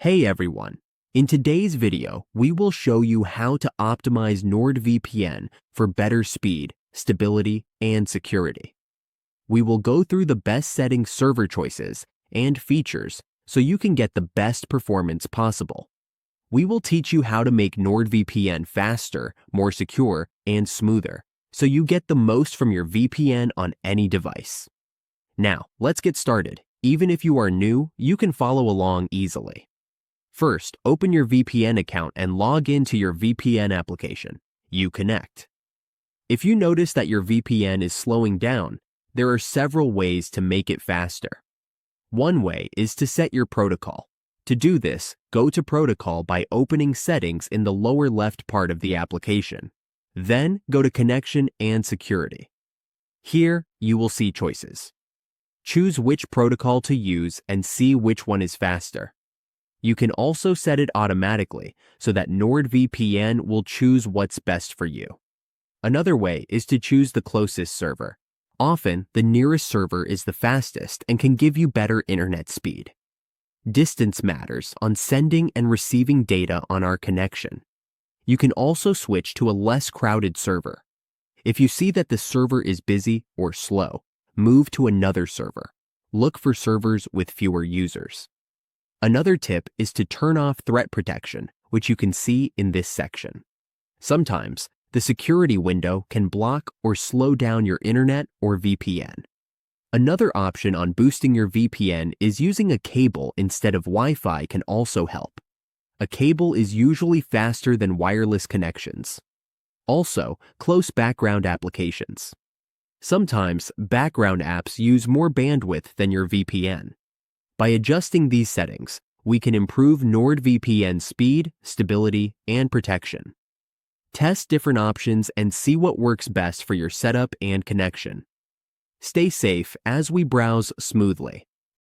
Hey everyone! In today's video, we will show you how to optimize NordVPN for better speed, stability, and security. We will go through the best setting server choices and features so you can get the best performance possible. We will teach you how to make NordVPN faster, more secure, and smoother, so you get the most from your VPN on any device. Now, let's get started. Even if you are new, you can follow along easily. First, open your VPN account and log into your VPN application, Uconnect. If you notice that your VPN is slowing down, there are several ways to make it faster. One way is to set your protocol. To do this, go to Protocol by opening Settings in the lower left part of the application. Then go to Connection and Security. Here, you will see choices. Choose which protocol to use and see which one is faster. You can also set it automatically so that NordVPN will choose what's best for you. Another way is to choose the closest server. Often, the nearest server is the fastest and can give you better internet speed. Distance matters on sending and receiving data on our connection. You can also switch to a less crowded server. If you see that the server is busy or slow, move to another server. Look for servers with fewer users. Another tip is to turn off threat protection, which you can see in this section. Sometimes, the security window can block or slow down your internet or VPN. Another option on boosting your VPN is using a cable instead of Wi-Fi can also help. A cable is usually faster than wireless connections. Also, close background applications. Sometimes, background apps use more bandwidth than your VPN. By adjusting these settings, we can improve NordVPN speed, stability, and protection. Test different options and see what works best for your setup and connection. Stay safe as we browse smoothly.